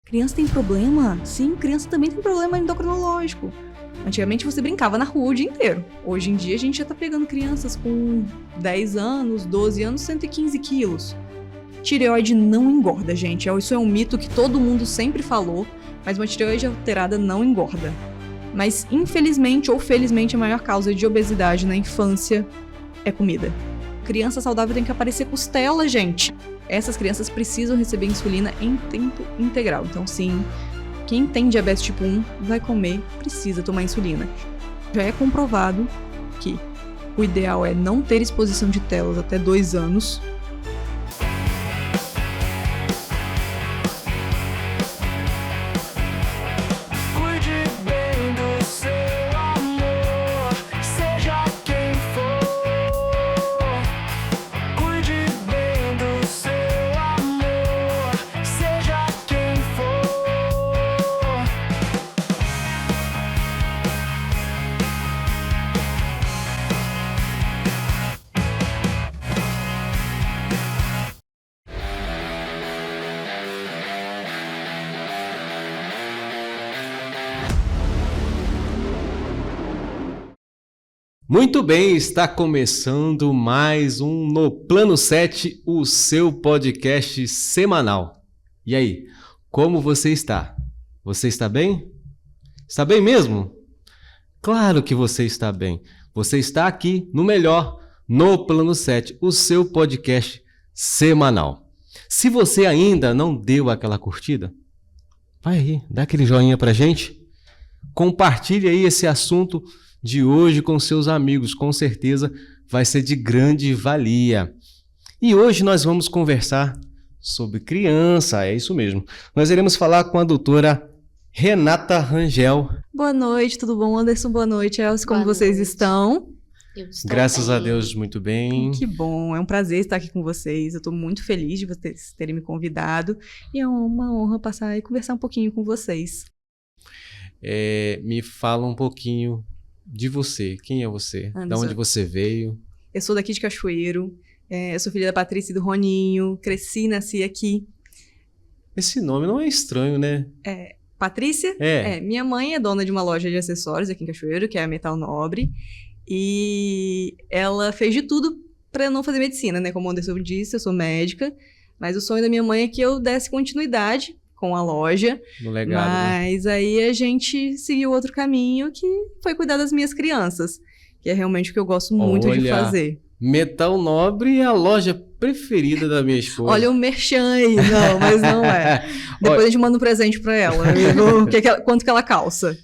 Criança tem problema? Sim, criança também tem problema endocrinológico. Antigamente você brincava na rua o dia inteiro. Hoje em dia a gente já tá pegando crianças com 10 anos, 12 anos, 115 quilos. Tireoide não engorda, gente. Isso é um mito que todo mundo sempre falou, mas uma tireoide alterada não engorda. Mas infelizmente ou felizmente a maior causa de obesidade na infância é comida. Criança saudável tem que aparecer costela, gente. Essas crianças precisam receber insulina em tempo integral. Então sim, quem tem diabetes tipo 1 vai comer, precisa tomar insulina. Já é comprovado que o ideal é não ter exposição de telas até 2 anos. Muito bem, está começando mais um No Plano 7, o seu podcast semanal. E aí, como você está? Você está bem? Está bem mesmo? Claro que você está bem. Você está aqui no melhor, No Plano 7, o seu podcast semanal. Se você ainda não deu aquela curtida, vai aí, dá aquele joinha pra gente. Compartilhe aí esse assunto de hoje com seus amigos, com certeza vai ser de grande valia. E hoje nós vamos conversar sobre criança, é isso mesmo. Nós iremos falar com a doutora Renata Rangel. Boa noite, tudo bom, Anderson? Boa noite, Elcio, como vocês estão? Eu estou Graças bem. a Deus, muito bem. Que bom, é um prazer estar aqui com vocês. Eu estou muito feliz de vocês terem me convidado e é uma honra passar e conversar um pouquinho com vocês. Me fala um pouquinho de você. Quem é você? Anderson. De onde você veio? Eu sou daqui de Cachoeiro, eu sou filha da Patrícia e do Roninho, cresci e nasci aqui. Esse nome não é estranho, né? Patrícia? Minha mãe é dona de uma loja de acessórios aqui em Cachoeiro, que é a Metal Nobre, e ela fez de tudo para não fazer medicina, né? Como o Anderson disse, eu sou médica, mas o sonho da minha mãe é que eu desse continuidade com a loja, No legado, mas aí a gente seguiu outro caminho que foi cuidar das minhas crianças, que é realmente o que eu gosto muito de fazer. Metal Nobre é a loja preferida da minha esposa. Olha o merchan aí, não, mas não é. Depois a gente manda um presente pra ela. Quanto que ela calça?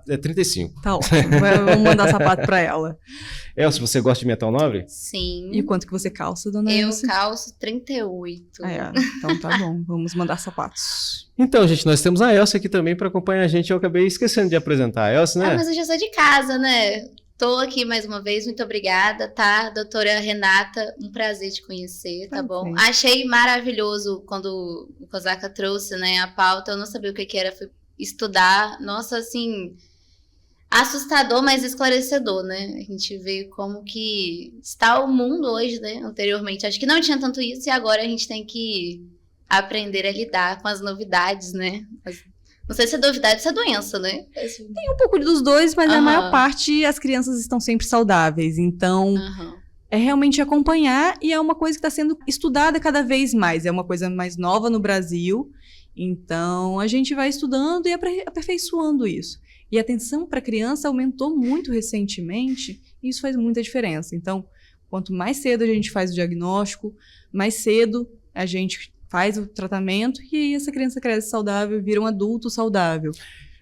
É 35. Tá ótimo, vamos mandar sapato pra ela. Elcio, você gosta de Metal Nobre? Sim. E quanto que você calça, dona Eu Elsa? calço 38. Então tá bom, vamos mandar sapatos. Então, gente, nós temos a Elcia aqui também para acompanhar a gente. Eu acabei esquecendo de apresentar a Elcia, né? Mas eu já sou de casa, né? Tô aqui mais uma vez, muito obrigada, tá? Doutora Renata, um prazer te conhecer, tá bom? Achei maravilhoso quando o Cosaka trouxe, né, a pauta, eu não sabia o que era, fui estudar, nossa, assim, assustador, mas esclarecedor, né? A gente vê como que está o mundo hoje, né? Anteriormente, acho que não tinha tanto isso e agora a gente tem que aprender a lidar com as novidades, né? Não sei se é novidade, se é doença, né? Tem um pouco dos dois, mas a maior parte as crianças estão sempre saudáveis, então é realmente acompanhar e é uma coisa que está sendo estudada cada vez mais, é uma coisa mais nova no Brasil, então a gente vai estudando e aperfeiçoando isso. E a atenção para a criança aumentou muito recentemente e isso faz muita diferença. Então, quanto mais cedo a gente faz o diagnóstico, mais cedo a gente faz o tratamento e aí essa criança cresce saudável, vira um adulto saudável.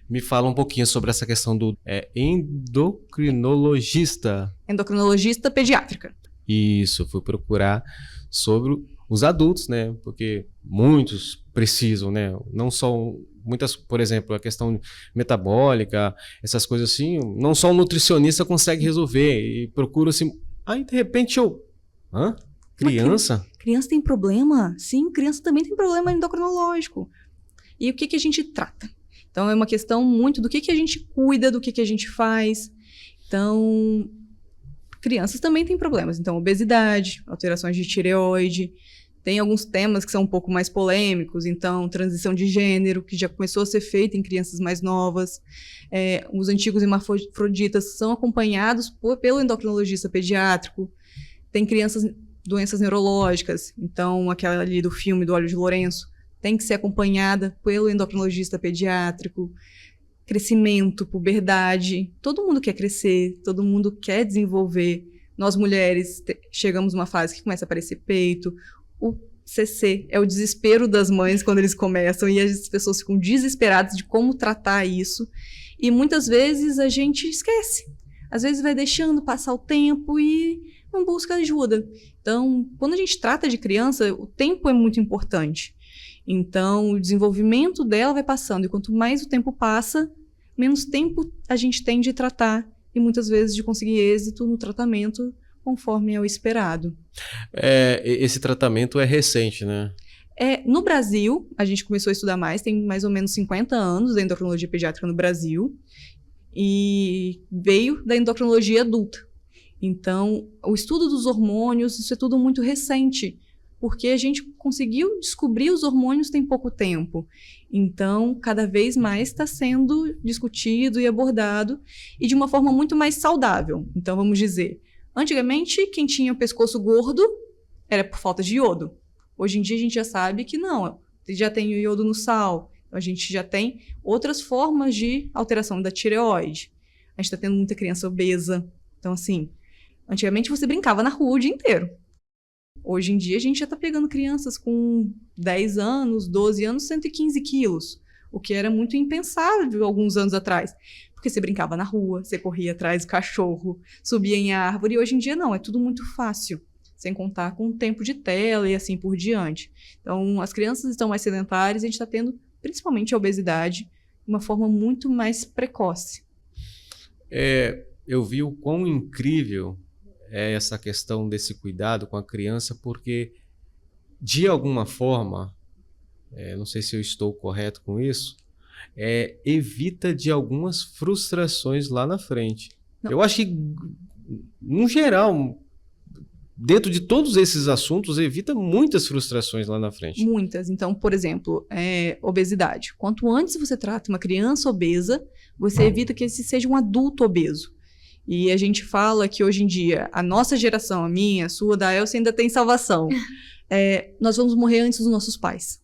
Me fala um pouquinho sobre essa questão do endocrinologista. Endocrinologista pediátrica. Isso, fui procurar sobre os adultos, né? Porque muitos precisam, né? Não só muitas, por exemplo, a questão metabólica, essas coisas assim, não só um nutricionista consegue resolver e procura assim, aí de repente criança? Criança tem problema? Sim, criança também tem problema endocrinológico. E o que a gente trata? Então, é uma questão muito do que a gente cuida, do que a gente faz. Então, crianças também têm problemas. Então, obesidade, alterações de tireoide, Tem alguns temas que são um pouco mais polêmicos, então, transição de gênero, que já começou a ser feita em crianças mais novas. Os antigos hermafroditas são acompanhados pelo endocrinologista pediátrico. Tem doenças neurológicas, então, aquela ali do filme do Olho de Lourenço, tem que ser acompanhada pelo endocrinologista pediátrico. Crescimento, puberdade, todo mundo quer crescer, todo mundo quer desenvolver. Nós mulheres chegamos numa fase que começa a aparecer peito. O CC é o desespero das mães quando eles começam e as pessoas ficam desesperadas de como tratar isso. E muitas vezes a gente esquece. Às vezes vai deixando passar o tempo e não busca ajuda. Então, quando a gente trata de criança, o tempo é muito importante. Então, o desenvolvimento dela vai passando. E quanto mais o tempo passa, menos tempo a gente tem de tratar e muitas vezes de conseguir êxito no tratamento conforme é o esperado. Esse tratamento é recente, né? No Brasil, a gente começou a estudar mais, tem mais ou menos 50 anos da endocrinologia pediátrica no Brasil, e veio da endocrinologia adulta. Então, o estudo dos hormônios, isso é tudo muito recente, porque a gente conseguiu descobrir os hormônios tem pouco tempo. Então, cada vez mais está sendo discutido e abordado, e de uma forma muito mais saudável. Então, vamos dizer, antigamente, quem tinha o pescoço gordo era por falta de iodo. Hoje em dia, a gente já sabe que não, já tem o iodo no sal, a gente já tem outras formas de alteração da tireoide. A gente está tendo muita criança obesa. Então, assim, antigamente você brincava na rua o dia inteiro. Hoje em dia, a gente já está pegando crianças com 10 anos, 12 anos, 115 quilos, o que era muito impensável alguns anos atrás, porque você brincava na rua, você corria atrás do cachorro, subia em árvore, e hoje em dia não, é tudo muito fácil, sem contar com o tempo de tela e assim por diante. Então, as crianças estão mais sedentárias e a gente está tendo, principalmente a obesidade, de uma forma muito mais precoce. Eu vi o quão incrível é essa questão desse cuidado com a criança, porque, de alguma forma, não sei se eu estou correto com isso, evita de algumas frustrações lá na frente. Não. Eu acho que, no geral, dentro de todos esses assuntos, evita muitas frustrações lá na frente. Muitas. Então, por exemplo, obesidade. Quanto antes você trata uma criança obesa, você evita que esse seja um adulto obeso. E a gente fala que hoje em dia, a nossa geração, a minha, a sua, da Elsa, ainda tem salvação. Nós vamos morrer antes dos nossos pais,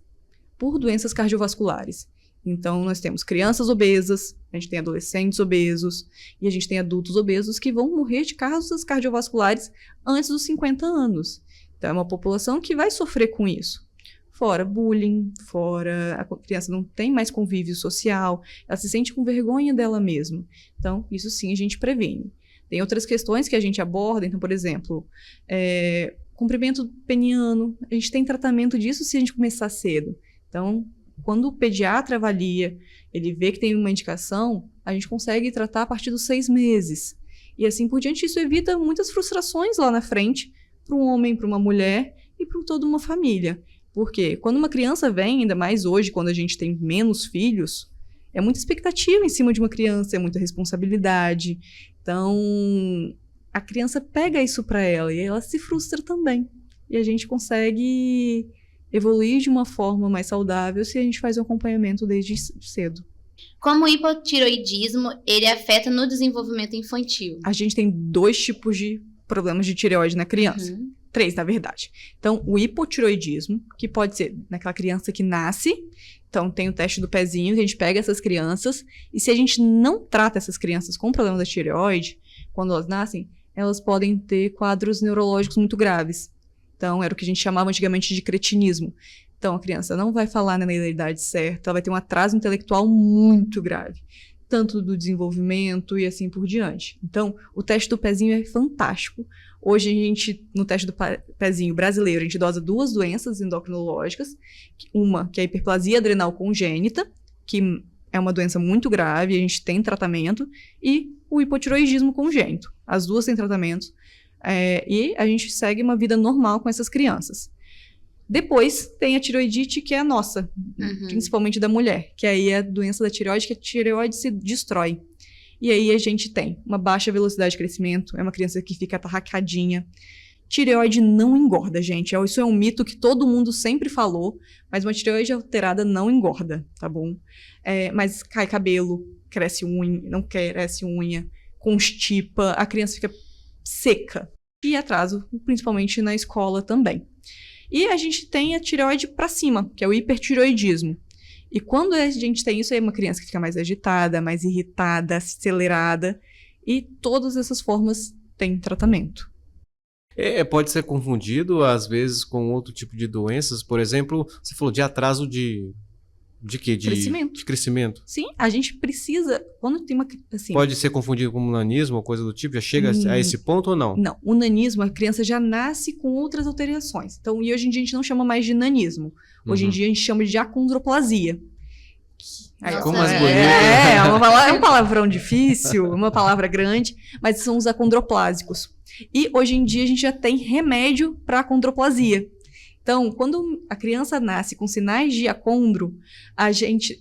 por doenças cardiovasculares. Então, nós temos crianças obesas, a gente tem adolescentes obesos, e a gente tem adultos obesos que vão morrer de causas cardiovasculares antes dos 50 anos. Então, é uma população que vai sofrer com isso. Fora bullying, fora a criança não tem mais convívio social, ela se sente com vergonha dela mesma. Então, isso sim a gente previne. Tem outras questões que a gente aborda, então, por exemplo, comprimento peniano, a gente tem tratamento disso se a gente começar cedo. Então, quando o pediatra avalia, ele vê que tem uma indicação, a gente consegue tratar a partir dos 6 meses. E assim por diante, isso evita muitas frustrações lá na frente, para um homem, para uma mulher e para toda uma família. Porque quando uma criança vem, ainda mais hoje, quando a gente tem menos filhos, é muita expectativa em cima de uma criança, é muita responsabilidade. Então, a criança pega isso para ela e ela se frustra também. E a gente consegue evoluir de uma forma mais saudável se a gente faz o acompanhamento desde cedo. Como o hipotireoidismo, ele afeta no desenvolvimento infantil? A gente tem 2 tipos de problemas de tireoide na criança. 3, na verdade. Então, o hipotireoidismo, que pode ser naquela criança que nasce. Então, tem o teste do pezinho, que a gente pega essas crianças. E se a gente não trata essas crianças com problema da tireoide, quando elas nascem, elas podem ter quadros neurológicos muito graves. Então, era o que a gente chamava antigamente de cretinismo. Então, a criança não vai falar na idade certa, ela vai ter um atraso intelectual muito grave, tanto do desenvolvimento e assim por diante. Então, o teste do pezinho é fantástico. Hoje, a gente, no teste do pezinho brasileiro, a gente dosa 2 doenças endocrinológicas. Uma, que é a hiperplasia adrenal congênita, que é uma doença muito grave, a gente tem tratamento, e o hipotireoidismo congênito. As 2 têm tratamento, e a gente segue uma vida normal com essas crianças. Depois tem a tireoidite, que é a nossa, principalmente da mulher, que aí é a doença da tireoide, que a tireoide se destrói. E aí a gente tem uma baixa velocidade de crescimento, é uma criança que fica atarracadinha, Tireoide não engorda, gente. Isso é um mito que todo mundo sempre falou, mas uma tireoide alterada não engorda, tá bom? Mas cai cabelo, cresce unha, não cresce unha, constipa, a criança fica seca. E atraso, principalmente na escola também. E a gente tem a tireoide pra cima, que é o hipertireoidismo. E quando a gente tem isso, é uma criança que fica mais agitada, mais irritada, acelerada, e todas essas formas têm tratamento. Pode ser confundido, às vezes, com outro tipo de doenças. Por exemplo, você falou de atraso de quê? Crescimento. De crescimento. Sim, a gente precisa, quando tem uma... Assim, pode ser confundido com nanismo ou coisa do tipo? Já chega a esse ponto ou não? Não, o nanismo, a criança já nasce com outras alterações. Então, e hoje em dia a gente não chama mais de nanismo. Hoje em dia a gente chama de acondroplasia. Ficou mais bonito. É um palavrão difícil, uma palavra grande, mas são os acondroplásicos. E hoje em dia a gente já tem remédio para acondroplasia. Então, quando a criança nasce com sinais de acondro,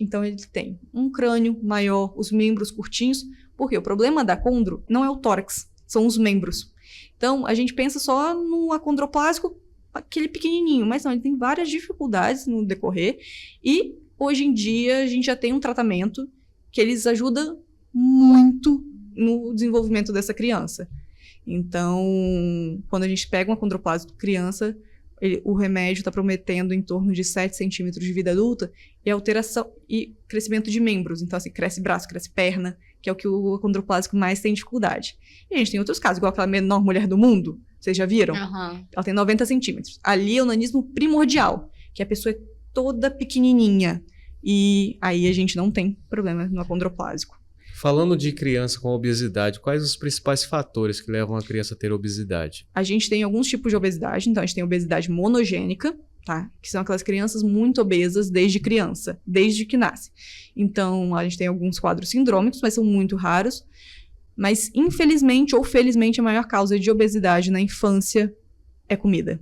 então ele tem um crânio maior, os membros curtinhos, porque o problema da acondro não é o tórax, são os membros. Então, a gente pensa só no acondroplásico, aquele pequenininho, mas não, ele tem várias dificuldades no decorrer, e hoje em dia a gente já tem um tratamento que eles ajudam muito no desenvolvimento dessa criança. Então, quando a gente pega um acondroplásico criança, o remédio está prometendo em torno de 7 centímetros de vida adulta e alteração e crescimento de membros. Então, assim, cresce braço, cresce perna, que é o que o acondroplásico mais tem dificuldade. E a gente tem outros casos, igual aquela menor mulher do mundo, vocês já viram? Uhum. Ela tem 90 centímetros. Ali é o nanismo primordial, que a pessoa é toda pequenininha. E aí a gente não tem problema no acondroplásico. Falando de criança com obesidade, quais os principais fatores que levam a criança a ter obesidade? A gente tem alguns tipos de obesidade. Então, a gente tem obesidade monogênica, tá? Que são aquelas crianças muito obesas desde criança, desde que nasce. Então, a gente tem alguns quadros sindrômicos, mas são muito raros. Mas, infelizmente ou felizmente, a maior causa de obesidade na infância é comida.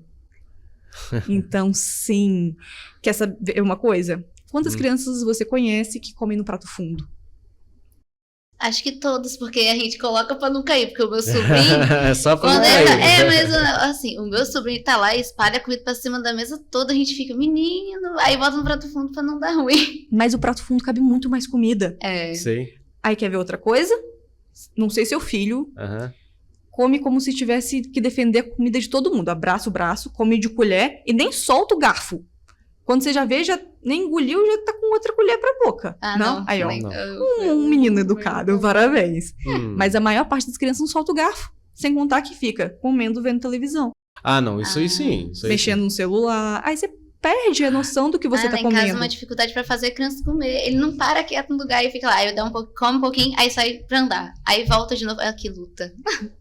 Então, sim. Quer saber uma coisa? Quantas crianças você conhece que comem no prato fundo? Acho que todos, porque a gente coloca pra não cair, porque o meu sobrinho... Só pra não cair. Mas assim, o meu sobrinho tá lá e espalha a comida pra cima da mesa toda, a gente fica, menino, aí bota no prato fundo pra não dar ruim. Mas o prato fundo cabe muito mais comida. Sei. Aí quer ver outra coisa? Não sei, seu filho come como se tivesse que defender a comida de todo mundo. Abraça o braço, come de colher e nem solta o garfo. Quando você já vê, já nem engoliu, já tá com outra colher pra boca. Não? Aí, ó. Um menino educado, parabéns. Mas a maior parte das crianças não solta o garfo. Sem contar que fica comendo, vendo televisão. Não, isso aí sim. Isso aí mexendo no celular. Aí você perde a noção do que você tá comendo. Em casa é uma dificuldade pra fazer a criança comer. Ele não para quieto no lugar e fica lá. Aí come um pouquinho, aí sai pra andar. Aí volta de novo. Que luta.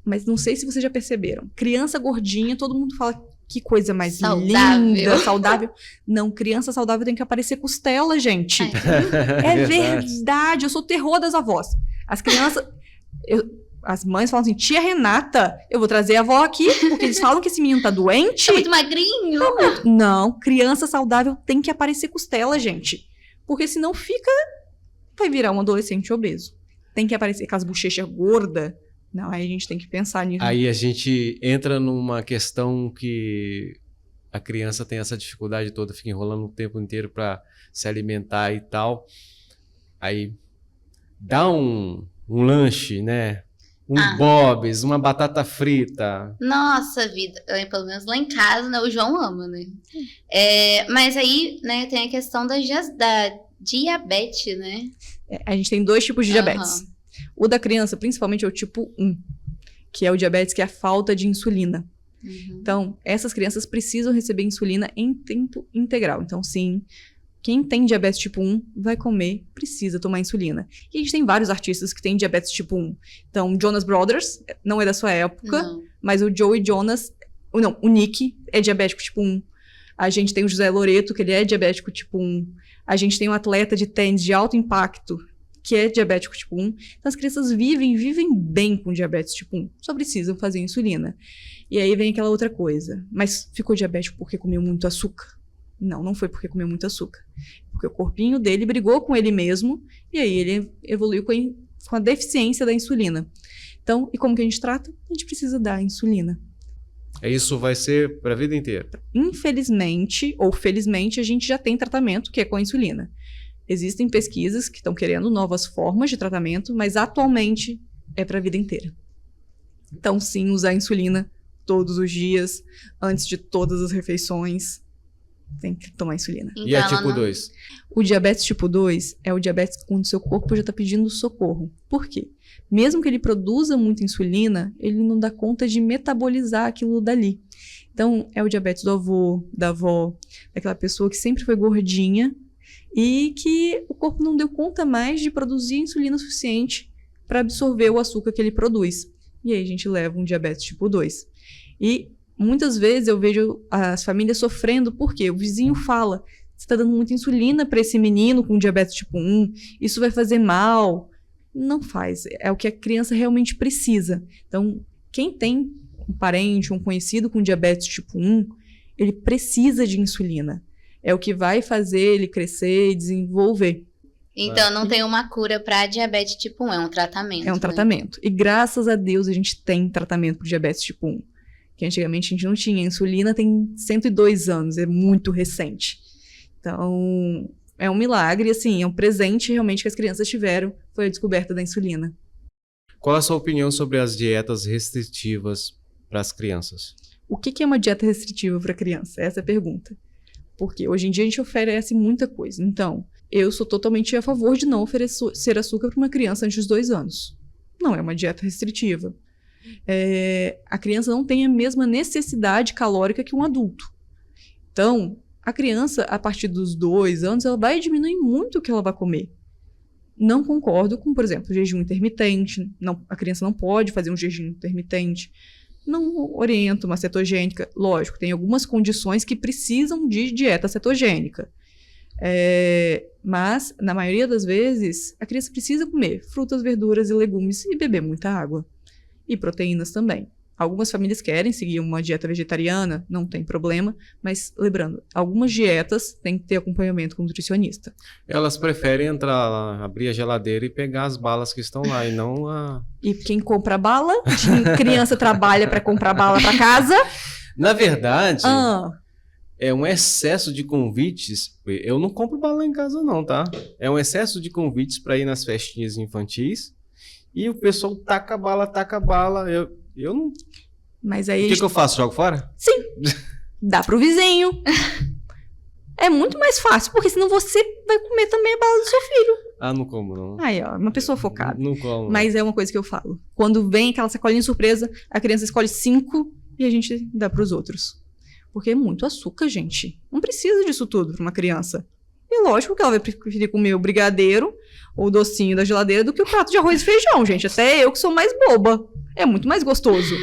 Mas não sei se vocês já perceberam. Criança gordinha, todo mundo fala... Que coisa mais linda, saudável. Não, criança saudável tem que aparecer costela, gente. É verdade. Eu sou o terror das avós. As crianças... As mães falam assim, tia Renata, eu vou trazer a avó aqui, porque eles falam que esse menino tá doente. Tá muito magrinho. Não, criança saudável tem que aparecer costela, gente. Porque senão vai virar um adolescente obeso. Tem que aparecer com as bochechas gordas. Não, aí a gente tem que pensar nisso. Aí a gente entra numa questão que a criança tem essa dificuldade toda, fica enrolando o tempo inteiro para se alimentar e tal. Aí dá um lanche, né? Bob's, uma batata frita. Nossa vida, pelo menos lá em casa, né? O João ama, né? Mas aí, né, tem a questão da diabetes, né? A gente tem 2 tipos de diabetes. O da criança, principalmente, é o tipo 1, que é o diabetes, que é a falta de insulina. Então, essas crianças precisam receber insulina em tempo integral. Então, sim, quem tem diabetes tipo 1 vai comer, precisa tomar insulina. E a gente tem vários artistas que têm diabetes tipo 1. Então, Jonas Brothers, não é da sua época, mas o Joey Jonas, o Nick é diabético tipo 1. A gente tem o José Loreto, que ele é diabético tipo 1. A gente tem um atleta de tênis de alto impacto, que é diabético tipo 1. Então, as crianças vivem bem com diabetes tipo 1. Só precisam fazer insulina. E aí vem aquela outra coisa. Mas ficou diabético porque comeu muito açúcar? Não foi porque comeu muito açúcar. Porque o corpinho dele brigou com ele mesmo, e aí ele evoluiu com a deficiência da insulina. Então, e como que a gente trata? A gente precisa dar insulina. Isso vai ser para a vida inteira? Infelizmente, ou felizmente, a gente já tem tratamento que é com a insulina. Existem pesquisas que estão querendo novas formas de tratamento, mas atualmente é para a vida inteira. Então, sim, usar insulina todos os dias, antes de todas as refeições, tem que tomar insulina. Então, E a tipo 2? O diabetes tipo 2 é o diabetes quando o seu corpo já está pedindo socorro. Por quê? Mesmo que ele produza muita insulina, ele não dá conta de metabolizar aquilo dali. Então, é o diabetes do avô, da avó, daquela pessoa que sempre foi gordinha e que o corpo não deu conta mais de produzir insulina suficiente para absorver o açúcar que ele produz. E aí a gente leva um diabetes tipo 2. E muitas vezes eu vejo as famílias sofrendo porque o vizinho fala: você está dando muita insulina para esse menino com diabetes tipo 1, isso vai fazer mal. Não faz, é o que a criança realmente precisa. Então, quem tem um parente, um conhecido com diabetes tipo 1, ele precisa de insulina. É o que vai fazer ele crescer e desenvolver. Então, não tem uma cura para diabetes tipo 1, é um tratamento. É um tratamento. E graças a Deus a gente tem tratamento para diabetes tipo 1. Que antigamente a gente não tinha. A insulina tem 102 anos, é muito recente. Então, é um milagre, assim, é um presente realmente que as crianças tiveram, foi a descoberta da insulina. Qual a sua opinião sobre as dietas restritivas para as crianças? O que é uma dieta restritiva para criança? Essa é a pergunta. Porque hoje em dia a gente oferece muita coisa. Então, eu sou totalmente a favor de não oferecer açúcar para uma criança antes dos 2 anos. Não é uma dieta restritiva. A criança não tem a mesma necessidade calórica que um adulto. Então, a criança, a partir dos 2 anos, ela vai diminuir muito o que ela vai comer. Não concordo com, por exemplo, jejum intermitente. Não, a criança não pode fazer um jejum intermitente. Não oriento uma cetogênica. Lógico, tem algumas condições que precisam de dieta cetogênica. Mas, na maioria das vezes, a criança precisa comer frutas, verduras e legumes e beber muita água. E proteínas também. Algumas famílias querem seguir uma dieta vegetariana, não tem problema, mas lembrando, algumas dietas têm que ter acompanhamento com nutricionista. Elas preferem entrar lá, abrir a geladeira e pegar as balas que estão lá, e não a... E quem compra bala, criança trabalha para comprar bala para casa. Na verdade, é um excesso de convites. Eu não compro bala em casa não, tá? É um excesso de convites para ir nas festinhas infantis, e o pessoal taca a bala, eu não... Mas aí o que eu faço? Jogo fora? Sim. Dá pro vizinho. É muito mais fácil, porque senão você vai comer também a bala do seu filho. Ah, não como, não. Aí, ó, uma pessoa focada. Não como. Mas é uma coisa que eu falo. Quando vem aquela sacolinha surpresa, a criança escolhe 5 e a gente dá pros outros. Porque é muito açúcar, gente. Não precisa disso tudo pra uma criança. E lógico que ela vai preferir comer o brigadeiro ou o docinho da geladeira do que o prato de arroz e feijão, gente. Até eu que sou mais boba. É muito mais gostoso.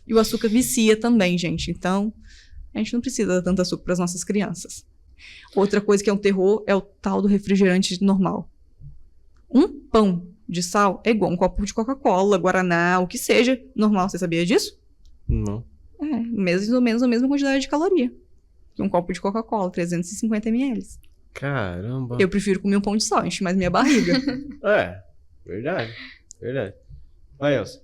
E o açúcar vicia também, gente. Então, a gente não precisa dar tanto açúcar para as nossas crianças. Outra coisa que é um terror é o tal do refrigerante normal. Um pão de sal é igual um copo de Coca-Cola, Guaraná, o que seja normal. Você sabia disso? Não. Mais ou menos a mesma quantidade de caloria que um copo de Coca-Cola, 350 ml. Caramba. Eu prefiro comer um pão de sal, enche mais minha barriga. Verdade. Vai, Elsa.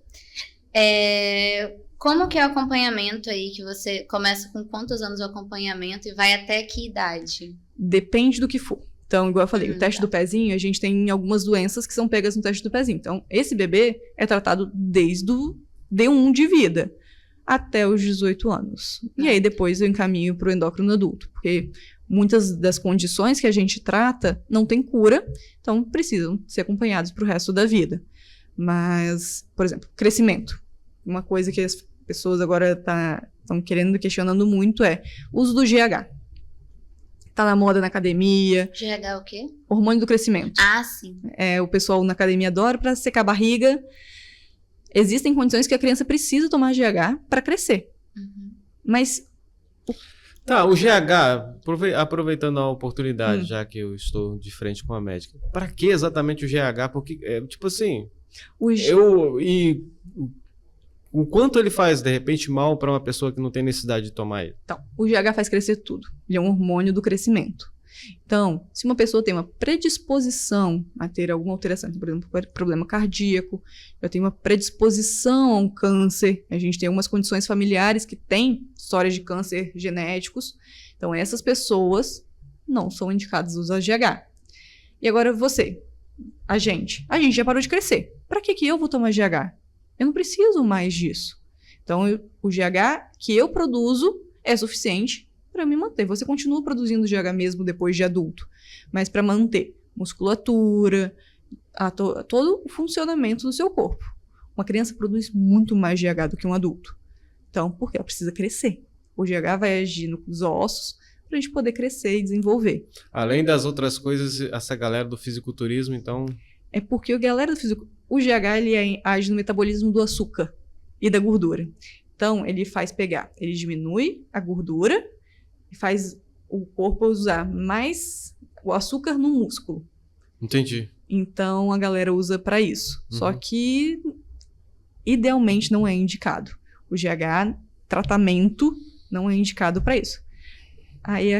Como que é o acompanhamento aí, que você começa com quantos anos o acompanhamento e vai até que idade? Depende do que for. Então, igual eu falei, o teste do pezinho, a gente tem algumas doenças que são pegas no teste do pezinho. Então, esse bebê é tratado desde o D1 de vida até os 18 anos. E aí, depois eu encaminho para o endócrino adulto, porque muitas das condições que a gente trata não tem cura, então precisam ser acompanhados para o resto da vida. Mas, por exemplo, crescimento. Uma coisa que as pessoas agora estão questionando muito é o uso do GH. Tá na moda na academia. GH é o quê? Hormônio do crescimento. Ah, sim. O pessoal na academia adora para secar a barriga. Existem condições que a criança precisa tomar GH para crescer. Mas... Tá, o GH, aproveitando a oportunidade, já que eu estou de frente com a médica, para que exatamente o GH? Porque, tipo assim, o quanto ele faz, de repente, mal para uma pessoa que não tem necessidade de tomar ele? Então, o GH faz crescer tudo. Ele é um hormônio do crescimento. Então, se uma pessoa tem uma predisposição a ter alguma alteração, por exemplo, problema cardíaco, eu tenho uma predisposição a um câncer, a gente tem algumas condições familiares que têm histórias de câncer genéticos, então essas pessoas não são indicadas a usar GH. E agora você, a gente já parou de crescer. Para que eu vou tomar GH? Eu não preciso mais disso. Então, o GH que eu produzo é suficiente para me manter. Você continua produzindo GH mesmo depois de adulto, mas para manter musculatura, todo o funcionamento do seu corpo. Uma criança produz muito mais GH do que um adulto. Então, porque ela precisa crescer. O GH vai agir nos ossos para a gente poder crescer e desenvolver. Além das outras coisas, essa galera do fisiculturismo, então... É porque o GH ele age no metabolismo do açúcar e da gordura. Então, ele diminui a gordura e faz o corpo usar mais o açúcar no músculo. Entendi. Então, a galera usa para isso. Só que, idealmente, não é indicado. O GH, tratamento, não é indicado para isso. Aí,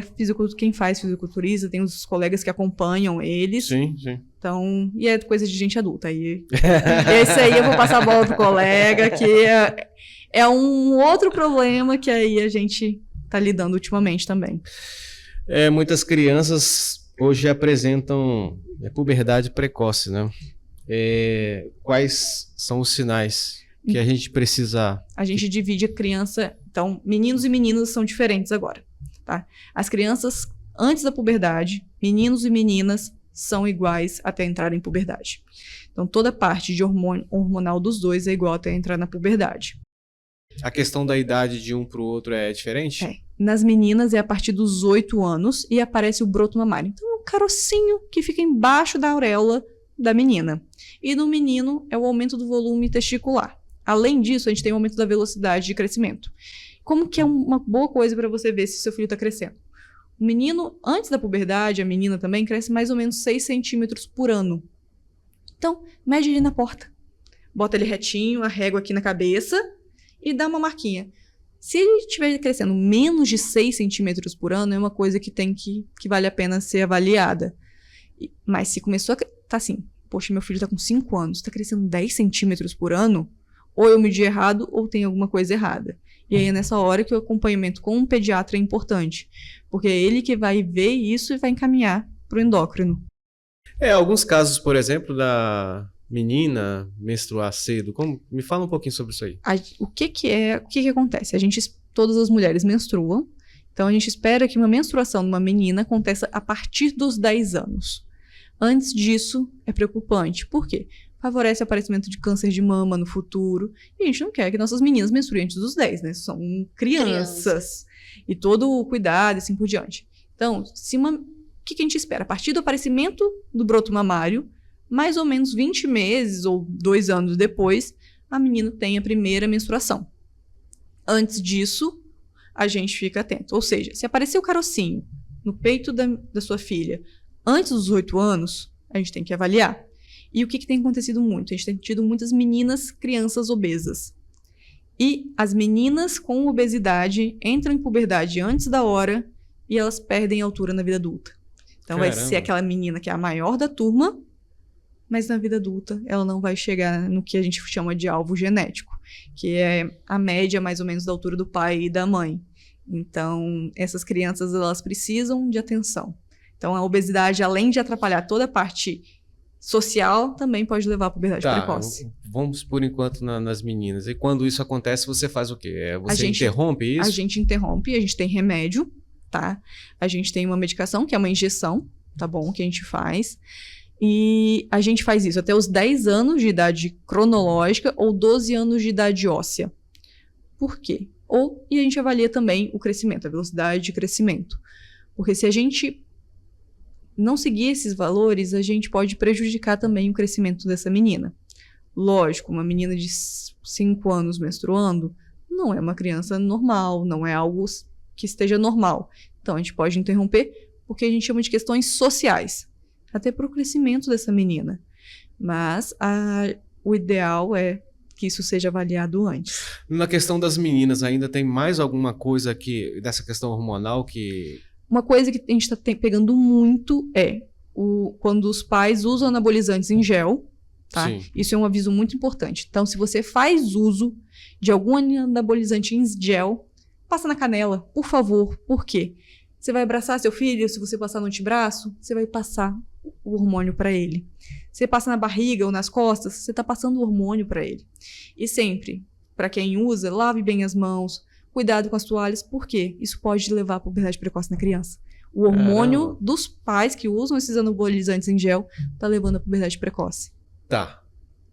quem faz fisiculturista, tem os colegas que acompanham eles. Sim, sim. Então, e é coisa de gente adulta. Aí, esse aí eu vou passar a bola pro colega, que é um outro problema que aí a gente tá lidando ultimamente também. Muitas crianças hoje apresentam puberdade precoce, né? Quais são os sinais que a gente precisa... A gente divide a criança... Então, meninos e meninas são diferentes agora, tá? As crianças, antes da puberdade, meninos e meninas são iguais até entrar em puberdade. Então, toda a parte de hormonal dos dois é igual até entrar na puberdade. A questão da idade de um para o outro é diferente? Nas meninas é a partir dos 8 anos e aparece o broto mamário. Então, é um carocinho que fica embaixo da auréola da menina. E no menino é o aumento do volume testicular. Além disso, a gente tem o aumento da velocidade de crescimento. Como que é uma boa coisa para você ver se seu filho está crescendo? O menino, antes da puberdade, a menina também, cresce mais ou menos 6 centímetros por ano. Então, mede ele na porta. Bota ele retinho, a régua aqui na cabeça e dá uma marquinha. Se ele estiver crescendo menos de 6 centímetros por ano, é uma coisa que vale a pena ser avaliada. Mas se começou a... Tá assim, poxa, meu filho tá com 5 anos, tá crescendo 10 centímetros por ano, ou eu medi errado ou tem alguma coisa errada. E aí é nessa hora que o acompanhamento com um pediatra é importante, porque é ele que vai ver isso e vai encaminhar para o endócrino. Alguns casos, por exemplo, da menina menstruar cedo. Me fala um pouquinho sobre isso aí. O que acontece? Todas as mulheres menstruam, então a gente espera que uma menstruação de uma menina aconteça a partir dos 10 anos. Antes disso, é preocupante. Por quê? Favorece o aparecimento de câncer de mama no futuro. E a gente não quer que nossas meninas menstruem antes dos 10, né? São crianças. E todo o cuidado e assim por diante. Então, o que a gente espera? A partir do aparecimento do broto mamário, mais ou menos 20 meses ou 2 anos depois, a menina tem a primeira menstruação. Antes disso, a gente fica atento. Ou seja, se aparecer o carocinho no peito da sua filha antes dos 8 anos, a gente tem que avaliar. E o que tem acontecido muito? A gente tem tido muitas crianças obesas. E as meninas com obesidade entram em puberdade antes da hora e elas perdem altura na vida adulta. Então vai ser aquela menina que é a maior da turma, mas na vida adulta ela não vai chegar no que a gente chama de alvo genético, que é a média mais ou menos da altura do pai e da mãe. Então essas crianças elas precisam de atenção. Então a obesidade, além de atrapalhar toda a parte social, também pode levar à puberdade precoce. Vamos por enquanto nas meninas. E quando isso acontece, você faz o quê? Você interrompe isso? A gente interrompe, a gente tem remédio, tá? A gente tem uma medicação, que é uma injeção, tá bom? Que a gente faz. E a gente faz isso até os 10 anos de idade cronológica ou 12 anos de idade óssea. Por quê? E a gente avalia também o crescimento, a velocidade de crescimento. Porque se a gente não seguir esses valores, a gente pode prejudicar também o crescimento dessa menina. Lógico, uma menina de 5 anos menstruando não é uma criança normal, não é algo que esteja normal. Então, a gente pode interromper porque a gente chama de questões sociais, até para o crescimento dessa menina. Mas o ideal é que isso seja avaliado antes. Na questão das meninas, ainda tem mais alguma coisa dessa questão hormonal que Uma coisa que a gente está pegando muito é quando os pais usam anabolizantes em gel, tá? Sim. Isso é um aviso muito importante. Então, se você faz uso de algum anabolizante em gel, passa na canela, por favor. Por quê? Você vai abraçar seu filho, se você passar no antebraço, você vai passar o hormônio para ele. Você passa na barriga ou nas costas, você está passando o hormônio para ele. E sempre, para quem usa, lave bem as mãos, cuidado com as toalhas, por quê? Isso pode levar à puberdade precoce na criança. O hormônio dos pais que usam esses anabolizantes em gel tá levando à puberdade precoce. Tá.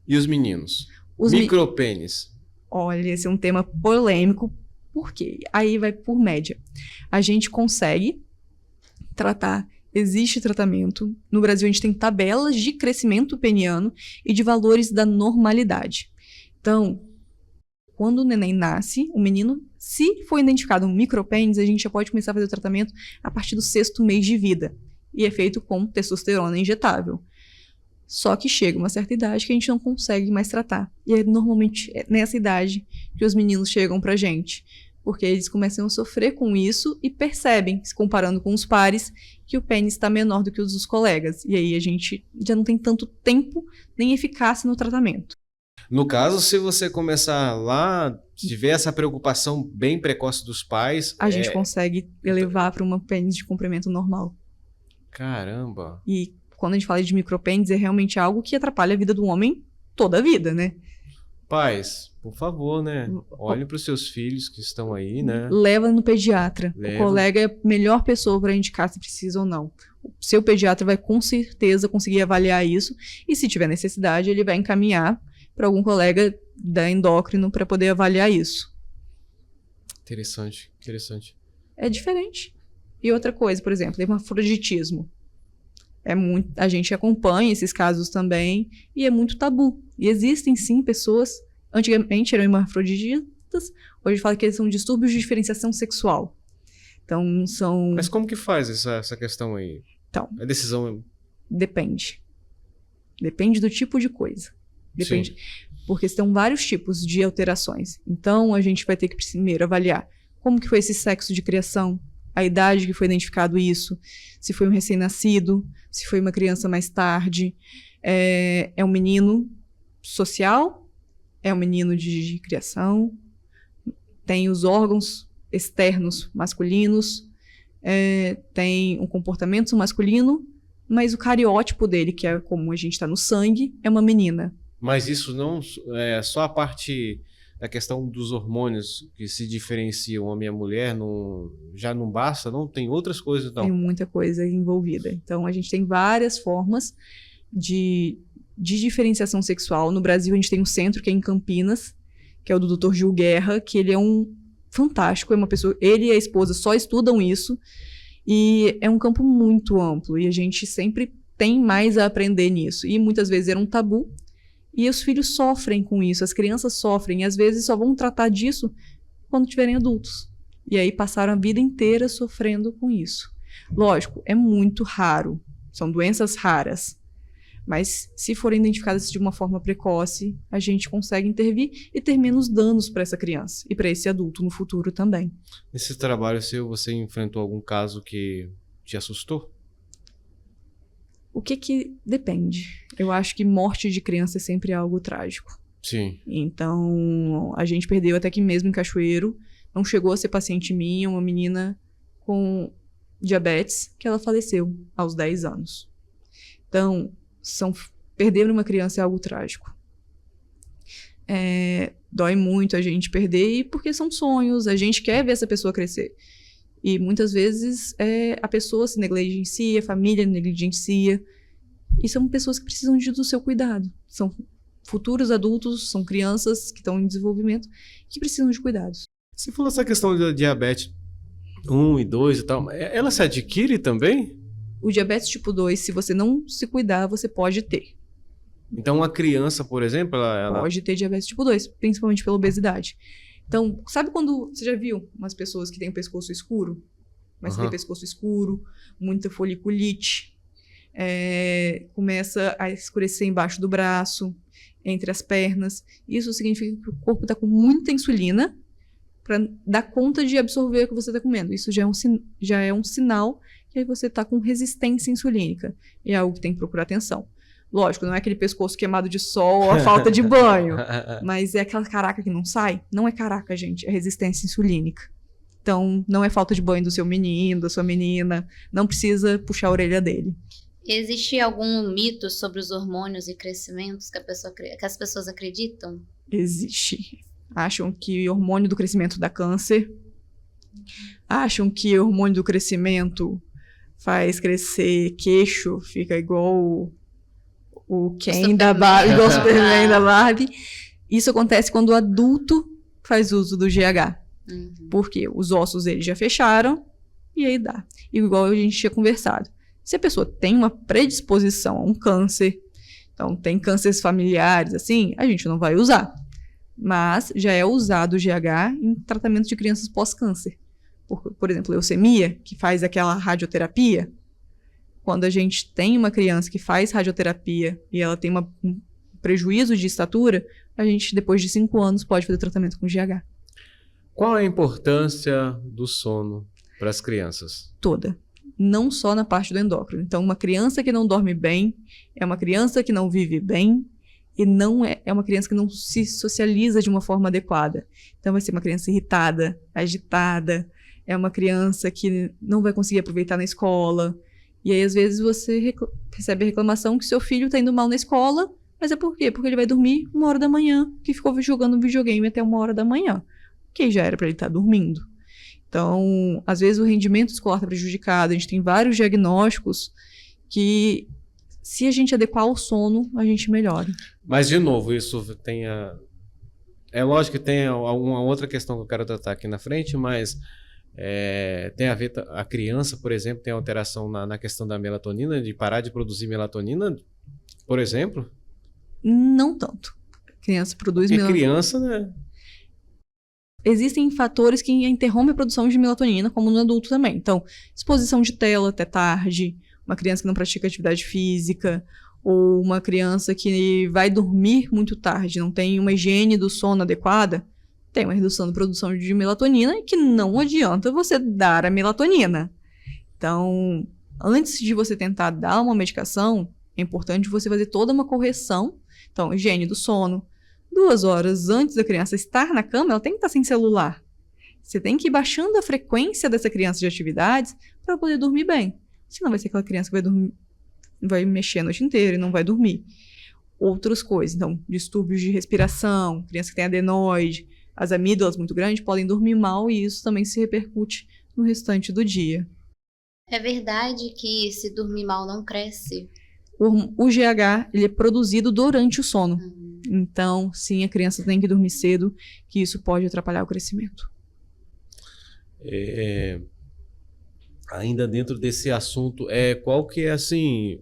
E os meninos? Micropênis. Olha, esse é um tema polêmico. Por quê? Aí vai por média. A gente consegue tratar, existe tratamento. No Brasil, a gente tem tabelas de crescimento peniano e de valores da normalidade. Então, quando o neném nasce, o menino, se for identificado um micropênis, a gente já pode começar a fazer o tratamento a partir do 6º mês de vida. E é feito com testosterona injetável. Só que chega uma certa idade que a gente não consegue mais tratar. E é normalmente nessa idade que os meninos chegam pra gente. Porque eles começam a sofrer com isso e percebem, se comparando com os pares, que o pênis está menor do que os dos colegas. E aí a gente já não tem tanto tempo nem eficácia no tratamento. No caso, se você começar lá, tiver essa preocupação bem precoce dos pais... A gente consegue elevar para uma pênis de comprimento normal. Caramba! E quando a gente fala de micropênis, é realmente algo que atrapalha a vida do homem toda a vida, né? Pais, por favor, né? Olhem para os seus filhos que estão aí, né? Leva no pediatra. Leva. O colega é a melhor pessoa para indicar se precisa ou não. O seu pediatra vai com certeza conseguir avaliar isso e se tiver necessidade, ele vai encaminhar para algum colega da endócrino para poder avaliar isso. Interessante, interessante. É diferente. E outra coisa, por exemplo, hermafroditismo. A gente acompanha esses casos também e é muito tabu. E existem sim pessoas, antigamente eram hermafroditas, hoje fala que eles são distúrbios de diferenciação sexual. Então são... Mas como que faz essa questão aí? Então, A decisão... depende. Depende do tipo de coisa. Depende. Sim. Porque são vários tipos de alterações. Então a gente vai ter que primeiro avaliar como que foi esse sexo de criação, a idade que foi identificado isso, se foi um recém-nascido, se foi uma criança mais tarde, é um menino social, é um menino de criação, tem os órgãos externos masculinos, tem um comportamento masculino, mas o cariótipo dele, que é como a gente está no sangue, é uma menina. Mas isso não é só a parte da questão dos hormônios que se diferenciam homem e mulher, já não basta, não? Tem outras coisas, então? Tem muita coisa envolvida. Então, a gente tem várias formas de diferenciação sexual. No Brasil, a gente tem um centro que é em Campinas, que é o do Dr. Gil Guerra, que ele é um fantástico, é uma pessoa, ele e a esposa só estudam isso, e é um campo muito amplo, e a gente sempre tem mais a aprender nisso. E muitas vezes era um tabu, e os filhos sofrem com isso, as crianças sofrem, e às vezes só vão tratar disso quando tiverem adultos. E aí passaram a vida inteira sofrendo com isso. Lógico, é muito raro, são doenças raras, mas se forem identificadas de uma forma precoce, a gente consegue intervir e ter menos danos para essa criança e para esse adulto no futuro também. Nesse trabalho seu, você enfrentou algum caso que te assustou? O que depende? Eu acho que morte de criança é sempre algo trágico. Sim. Então, a gente perdeu até aqui mesmo em Cachoeiro. Não chegou a ser paciente minha, uma menina com diabetes, que ela faleceu aos 10 anos. Então, perder uma criança é algo trágico. Dói muito a gente perder, porque são sonhos, a gente quer ver essa pessoa crescer. E muitas vezes a pessoa se negligencia, a família negligencia. E são pessoas que precisam do seu cuidado. São futuros adultos, são crianças que estão em desenvolvimento que precisam de cuidados. Você falou essa questão da diabetes 1 e 2 e tal. Ela se adquire também? O diabetes tipo 2, se você não se cuidar, você pode ter. Então, uma criança, por exemplo, ela... Pode ter diabetes tipo 2, principalmente pela obesidade. Então, sabe quando você já viu umas pessoas que têm o pescoço escuro? Mas tem pescoço escuro, muita foliculite, começa a escurecer embaixo do braço, entre as pernas. Isso significa que o corpo está com muita insulina para dar conta de absorver o que você está comendo. Isso já é um sinal que aí você está com resistência insulínica. E é algo que tem que procurar atenção. Lógico, não é aquele pescoço queimado de sol ou a falta de banho. Mas é aquela caraca que não sai? Não é caraca, gente. É resistência insulínica. Então, não é falta de banho do seu menino, da sua menina. Não precisa puxar a orelha dele. Existe algum mito sobre os hormônios e crescimentos que as pessoas acreditam? Existe. Acham que o hormônio do crescimento dá câncer. Acham que o hormônio do crescimento faz crescer queixo, fica igual o Ken da Barbie, igual o Superman da Barbie. Isso acontece quando o adulto faz uso do GH. Porque os ossos eles já fecharam e aí dá. E igual a gente tinha conversado. Se a pessoa tem uma predisposição a um câncer, então tem cânceres familiares, assim, a gente não vai usar. Mas já é usado o GH em tratamento de crianças pós-câncer. Por exemplo, leucemia, que faz aquela radioterapia. Quando a gente tem uma criança que faz radioterapia e ela tem um prejuízo de estatura, a gente, depois de 5 anos, pode fazer tratamento com GH. Qual é a importância do sono para as crianças? Toda. Não só na parte do endócrino. Então, uma criança que não dorme bem é uma criança que não vive bem e não é uma criança que não se socializa de uma forma adequada. Então, vai ser uma criança irritada, agitada, é uma criança que não vai conseguir aproveitar na escola. E aí, às vezes, você recebe a reclamação que seu filho está indo mal na escola, mas é por quê? Porque ele vai dormir 1h, que ficou jogando videogame até 1h, que já era para ele estar dormindo. Então, às vezes o rendimento escolar está prejudicado, a gente tem vários diagnósticos que, se a gente adequar ao sono, a gente melhora. Mas, de novo, isso tem É lógico que tem alguma outra questão que eu quero tratar aqui na frente, mas tem a ver, a criança, por exemplo, tem alteração na questão da melatonina, de parar de produzir melatonina, por exemplo? Não tanto. A criança produz melatonina. Criança, né? Existem fatores que interrompem a produção de melatonina, como no adulto também. Então, exposição de tela até tarde, uma criança que não pratica atividade física, ou uma criança que vai dormir muito tarde, não tem uma higiene do sono adequada, tem uma redução da produção de melatonina e que não adianta você dar a melatonina. Então, antes de você tentar dar uma medicação, é importante você fazer toda uma correção. Então, higiene do sono. 2 horas antes da criança estar na cama, ela tem que estar sem celular. Você tem que ir baixando a frequência dessa criança de atividades para poder dormir bem. Senão vai ser aquela criança que vai dormir, vai mexer a noite inteira e não vai dormir. Outras coisas, então, distúrbios de respiração, criança que tem adenoide, as amígdalas muito grandes podem dormir mal e isso também se repercute no restante do dia. É verdade que se dormir mal não cresce? O GH, ele é produzido durante o sono. Então, sim, a criança tem que dormir cedo, que isso pode atrapalhar o crescimento. Ainda dentro desse assunto, qual que é, assim,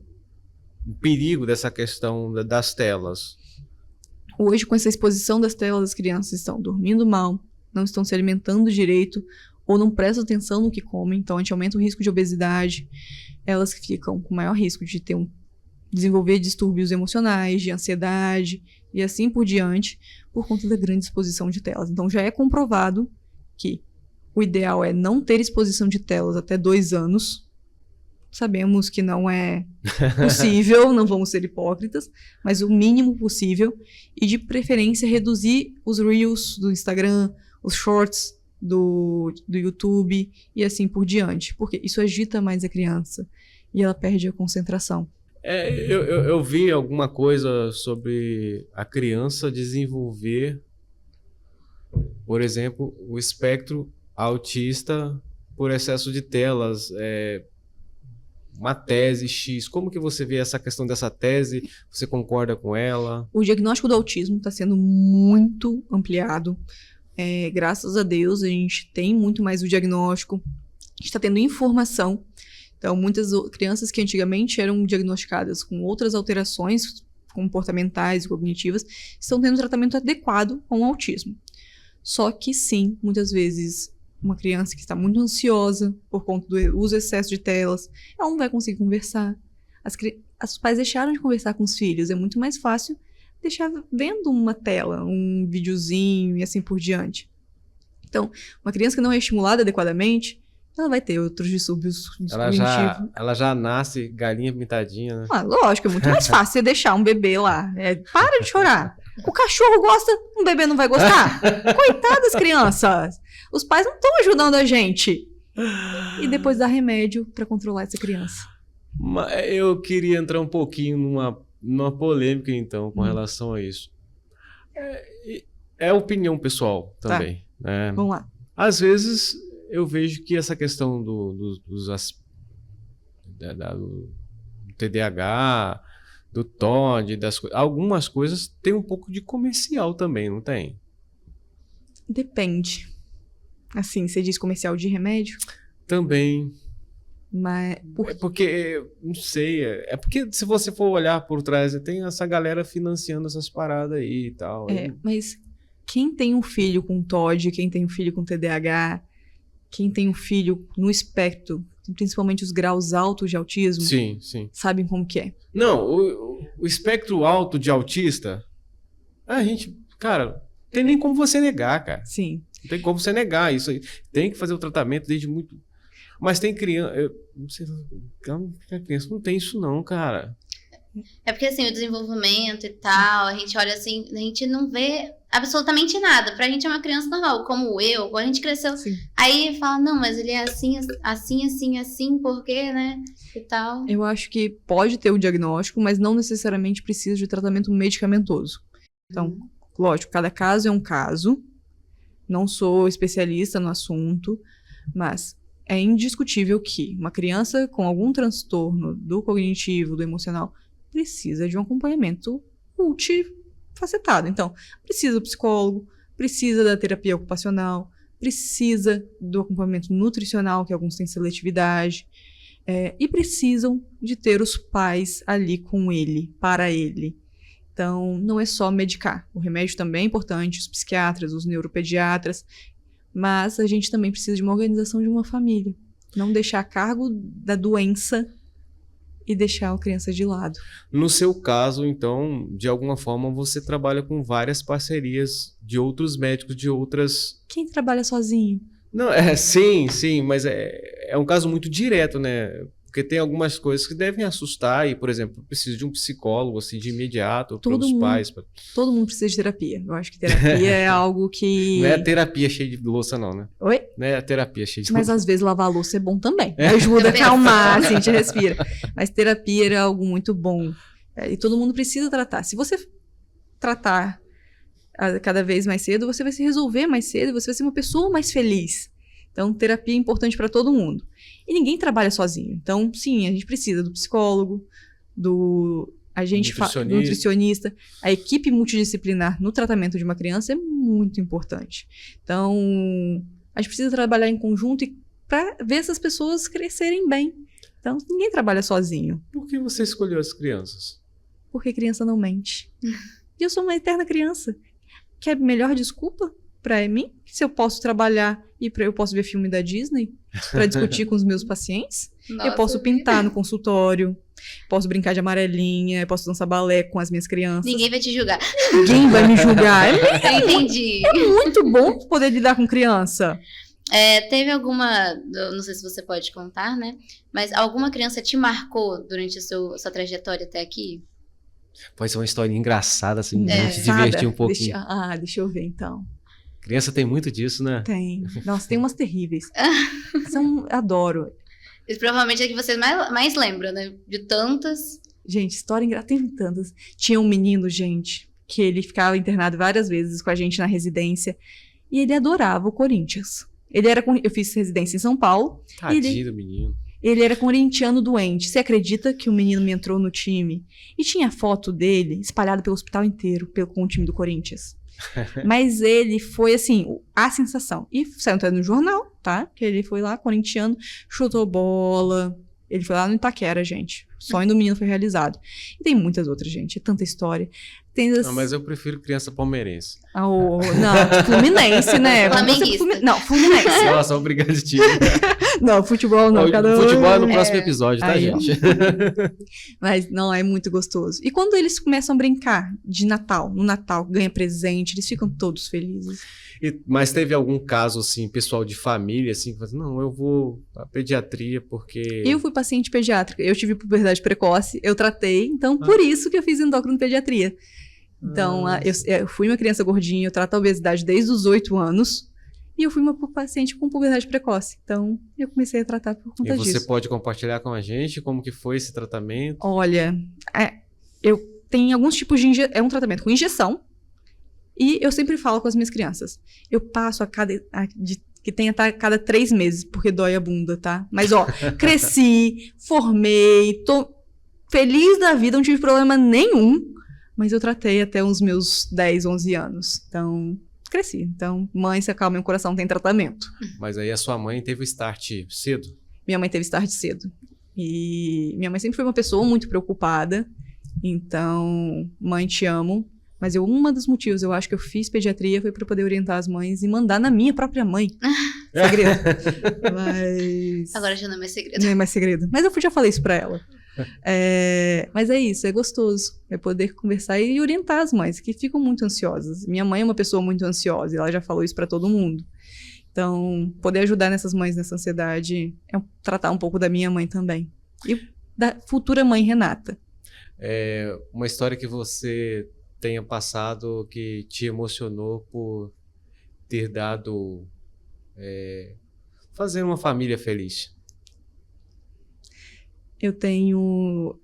o perigo dessa questão das telas? Hoje, com essa exposição das telas, as crianças estão dormindo mal, não estão se alimentando direito, ou não prestam atenção no que comem, então a gente aumenta o risco de obesidade. Elas ficam com maior risco de desenvolver distúrbios emocionais, de ansiedade e assim por diante, por conta da grande exposição de telas. Então já é comprovado que o ideal é não ter exposição de telas até 2 anos. Sabemos que não é possível, não vamos ser hipócritas, mas o mínimo possível, e de preferência reduzir os Reels do Instagram, os Shorts do YouTube e assim por diante, porque isso agita mais a criança e ela perde a concentração. Eu vi alguma coisa sobre a criança desenvolver, por exemplo, o espectro autista por excesso de telas, uma tese X. Como que você vê essa questão dessa tese? Você concorda com ela? O diagnóstico do autismo está sendo muito ampliado. Graças a Deus, a gente tem muito mais o diagnóstico. A gente está tendo informação. Então, muitas crianças que antigamente eram diagnosticadas com outras alterações comportamentais e cognitivas estão tendo tratamento adequado com o autismo. Só que sim, muitas vezes, uma criança que está muito ansiosa por conta do uso excesso de telas, ela não vai conseguir conversar. Os pais deixaram de conversar com os filhos. É muito mais fácil deixar vendo uma tela, um videozinho e assim por diante. Então, uma criança que não é estimulada adequadamente, ela vai ter outros distúrbios cognitivos. Ela já nasce galinha pintadinha, né? Lógico, é muito mais fácil você deixar um bebê lá. Para de chorar. O cachorro gosta, um bebê não vai gostar? Coitadas crianças. Os pais não estão ajudando a gente. E depois dar remédio para controlar essa criança. Eu queria entrar um pouquinho numa polêmica, então, com relação a isso. É opinião pessoal também. Tá. Né? Vamos lá. Às vezes, eu vejo que essa questão do TDAH, do TOD, algumas coisas tem um pouco de comercial também, não tem? Depende. Assim, você diz comercial de remédio? Também. Mas porque, não sei, é porque se você for olhar por trás, tem essa galera financiando essas paradas aí e tal. Mas quem tem um filho com TOD, quem tem um filho com TDAH, quem tem um filho no espectro, principalmente os graus altos de autismo, sim. sabem como que é. Não, o espectro alto de autista, a gente, cara, tem nem como você negar, cara. Sim. Não tem como você negar isso aí. Tem que fazer o tratamento desde muito... Mas tem criança... não sei, a criança não tem isso não, cara. É porque, assim, o desenvolvimento e tal, a gente olha assim, a gente não vê absolutamente nada. Pra gente é uma criança normal, como a gente cresceu. Sim. Aí fala, não, mas ele é assim, por quê, né? E tal. Eu acho que pode ter o diagnóstico, mas não necessariamente precisa de tratamento medicamentoso. Então, lógico, cada caso é um caso. Não sou especialista no assunto, mas é indiscutível que uma criança com algum transtorno do cognitivo, do emocional, precisa de um acompanhamento multifacetado. Então, precisa do psicólogo, precisa da terapia ocupacional, precisa do acompanhamento nutricional, que alguns têm seletividade, e precisam de ter os pais ali com ele, para ele. Então, não é só medicar. O remédio também é importante, os psiquiatras, os neuropediatras, mas a gente também precisa de uma organização de uma família. Não deixar a cargo da doença e deixar a criança de lado. No seu caso, então, de alguma forma, você trabalha com várias parcerias de outros médicos, de outras... Quem trabalha sozinho? Não, sim, mas é um caso muito direto, né? Porque tem algumas coisas que devem assustar e, por exemplo, preciso de um psicólogo, assim, de imediato, para os pais. Todo mundo precisa de terapia. Eu acho que terapia é algo que... Não é a terapia cheia de louça, não, né? Oi? Não é a terapia cheia de louça. Mas às vezes lavar a louça é bom também. Ajuda a acalmar, assim, a gente respira. Mas terapia é algo muito bom. E todo mundo precisa tratar. Se você tratar cada vez mais cedo, você vai se resolver mais cedo, você vai ser uma pessoa mais feliz. Então, terapia é importante para todo mundo. E ninguém trabalha sozinho. Então, sim, a gente precisa do psicólogo, do nutricionista. A equipe multidisciplinar no tratamento de uma criança é muito importante. Então, a gente precisa trabalhar em conjunto para ver essas pessoas crescerem bem. Então, ninguém trabalha sozinho. Por que você escolheu as crianças? Porque criança não mente. E eu sou uma eterna criança. Quer melhor desculpa para mim? Se eu posso trabalhar e eu posso ver filme da Disney para discutir com os meus pacientes? Nossa, eu posso pintar no consultório, posso brincar de amarelinha, eu posso dançar balé com as minhas crianças. Ninguém vai te julgar. Ninguém vai me julgar. Entendi. É muito bom poder lidar com criança. Teve alguma, não sei se você pode contar, né? Mas alguma criança te marcou durante a sua trajetória até aqui? Pode ser uma história engraçada, assim, te divertir um pouquinho. Deixa eu ver, então. Criança tem muito disso, né? Tem. Nossa, tem umas terríveis. Adoro. Isso provavelmente é que vocês mais lembram, né? De tantas. Gente, história engraçada. Tem tantas. Tinha um menino, gente, que ele ficava internado várias vezes com a gente na residência. E ele adorava o Corinthians. Eu fiz residência em São Paulo. Tadinho do menino. Ele era corintiano doente. Você acredita que o menino me entrou no time? E tinha foto dele espalhada pelo hospital inteiro com o time do Corinthians. Mas ele foi, assim, a sensação. E saiu até no jornal, tá? Que ele foi lá, corintiano, chutou bola. Ele foi lá no Itaquera, gente. O sonho do menino foi realizado. E tem muitas outras, gente. É tanta história. Não, mas eu prefiro criança palmeirense. Não, Fluminense, né? Flamenguista. Não, Fluminense. Nossa, obrigado, tio. Não, futebol não. Futebol é no próximo episódio, tá, aí, gente? Mas não, é muito gostoso. E quando eles começam a brincar de Natal, no Natal, ganha presente, eles ficam todos felizes. Mas teve algum caso, assim, pessoal de família, assim, que falou assim, não, eu vou à pediatria porque... Eu fui paciente pediátrica, eu tive puberdade precoce, eu tratei, então por isso que eu fiz endocrinopediatria. Então, eu fui uma criança gordinha, eu trato a obesidade desde os 8 anos, e eu fui uma paciente com puberdade precoce. Então, eu comecei a tratar por conta disso. E você pode compartilhar com a gente como que foi esse tratamento? Olha, eu tenho alguns tipos de é um tratamento com injeção, e eu sempre falo com as minhas crianças. Eu passo que tem a cada 3 meses, porque dói a bunda, tá? Mas, ó, cresci, formei, tô feliz da vida, não tive problema nenhum, mas eu tratei até os meus 10, 11 anos. Então, cresci. Então, mãe, se acalma, meu coração tem tratamento. Mas aí a sua mãe teve o start cedo? Minha mãe teve start cedo. E minha mãe sempre foi uma pessoa muito preocupada. Então, mãe, te amo. Mas um dos motivos, eu acho que eu fiz pediatria foi para poder orientar as mães e mandar na minha própria mãe. Segredo. Mas... Agora já não é mais segredo. Não é mais segredo. Mas eu já falei isso para ela. Mas é isso, é gostoso. É poder conversar e orientar as mães, que ficam muito ansiosas. Minha mãe é uma pessoa muito ansiosa, e ela já falou isso para todo mundo. Então, poder ajudar nessas mães nessa ansiedade é tratar um pouco da minha mãe também. E da futura mãe Renata. Uma história que você tenha passado que te emocionou por ter dado... fazer uma família feliz. Eu tenho...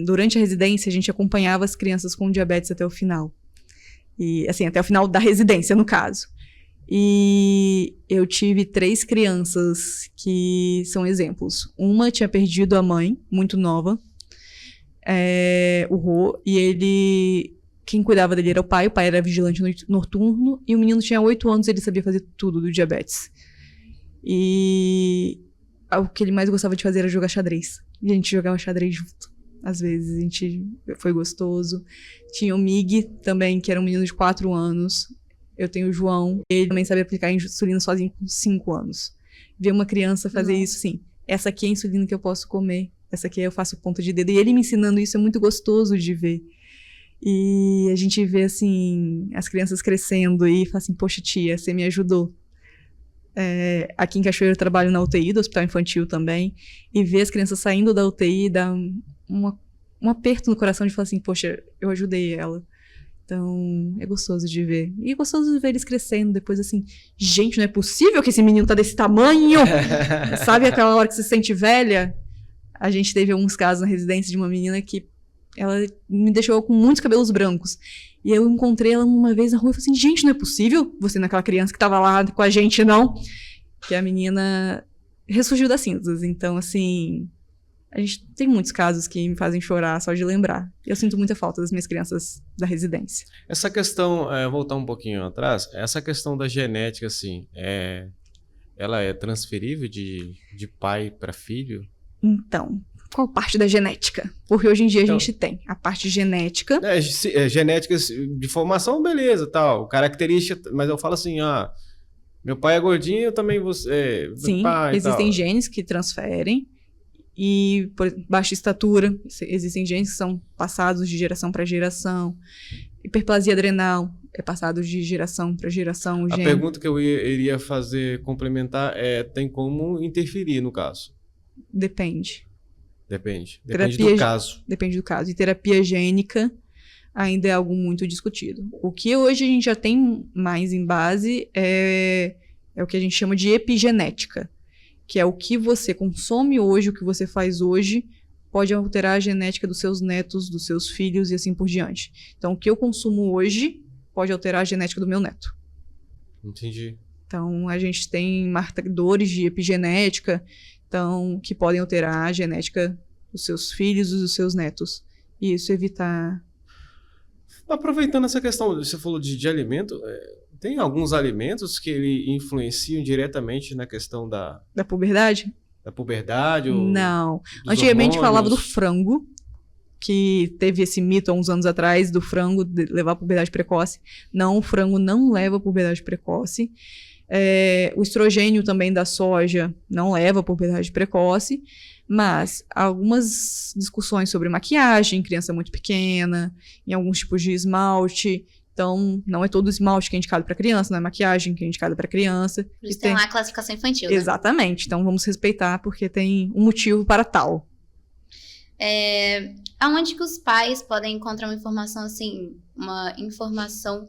Durante a residência, a gente acompanhava as crianças com diabetes até o final. E, assim, até o final da residência, no caso. E eu tive 3 crianças que são exemplos. Uma tinha perdido a mãe, muito nova, o Rô, e quem cuidava dele era o pai era vigilante noturno, e o menino tinha 8 anos e ele sabia fazer tudo do diabetes. E o que ele mais gostava de fazer era jogar xadrez. E a gente jogava xadrez junto. Às vezes, foi gostoso. Tinha o Mig também, que era um menino de 4 anos. Eu tenho o João. Ele também sabia aplicar insulina sozinho com 5 anos. Ver uma criança fazer isso, sim. Essa aqui é a insulina que eu posso comer. Essa aqui eu faço ponta de dedo. E ele me ensinando isso é muito gostoso de ver. E a gente vê, assim, as crianças crescendo e fala assim, poxa, tia, você me ajudou. Aqui em Cachoeira eu trabalho na UTI, do Hospital Infantil também, e ver as crianças saindo da UTI dá um aperto no coração de falar assim, poxa, eu ajudei ela. Então, é gostoso de ver. E é gostoso de ver eles crescendo depois, assim, gente, não é possível que esse menino tá desse tamanho! Sabe aquela hora que você se sente velha? A gente teve alguns casos na residência de uma menina que ela me deixou com muitos cabelos brancos. E eu encontrei ela uma vez na rua e falei assim, gente, não é possível você não é aquela criança que tava lá com a gente, não. Que a menina ressurgiu das cinzas. Então, assim, a gente tem muitos casos que me fazem chorar só de lembrar. Eu sinto muita falta das minhas crianças da residência. Essa questão, voltar um pouquinho atrás, essa questão da genética, assim, ela é transferível de pai para filho? Então, qual parte da genética? Porque hoje em dia a gente tem a parte genética. Genética de formação, beleza, tal, característica, mas eu falo assim, meu pai é gordinho, eu também vou ser. Sim, pai, existem tal. genes que transferem. E por baixa estatura, existem genes que são passados de geração para geração. Hiperplasia adrenal é passado de geração para geração. A pergunta que eu iria fazer complementar tem como interferir no caso? Depende. Depende do caso. Depende do caso. E terapia gênica ainda é algo muito discutido. O que hoje a gente já tem mais em base é o que a gente chama de epigenética, que é o que você consome hoje, o que você faz hoje, pode alterar a genética dos seus netos, dos seus filhos e assim por diante. Então, o que eu consumo hoje pode alterar a genética do meu neto. Entendi. Então, a gente tem marcadores de epigenética, então, que podem alterar a genética dos seus filhos e dos seus netos. E isso evitar... Aproveitando essa questão, você falou de alimento, tem alguns alimentos que ele influenciam diretamente na questão da puberdade? Da puberdade? Não. Antigamente falava do frango, que teve esse mito há uns anos atrás do frango levar a puberdade precoce. Não, o frango não leva a puberdade precoce. O estrogênio também da soja não leva à puberdade precoce, mas algumas discussões sobre maquiagem, criança muito pequena, em alguns tipos de esmalte. Então, não é todo esmalte que é indicado para criança, não é maquiagem que é indicada para criança. Por isso tem lá a classificação infantil, né? Exatamente. Então, vamos respeitar, porque tem um motivo para tal. Aonde que os pais podem encontrar uma informação assim, uma informação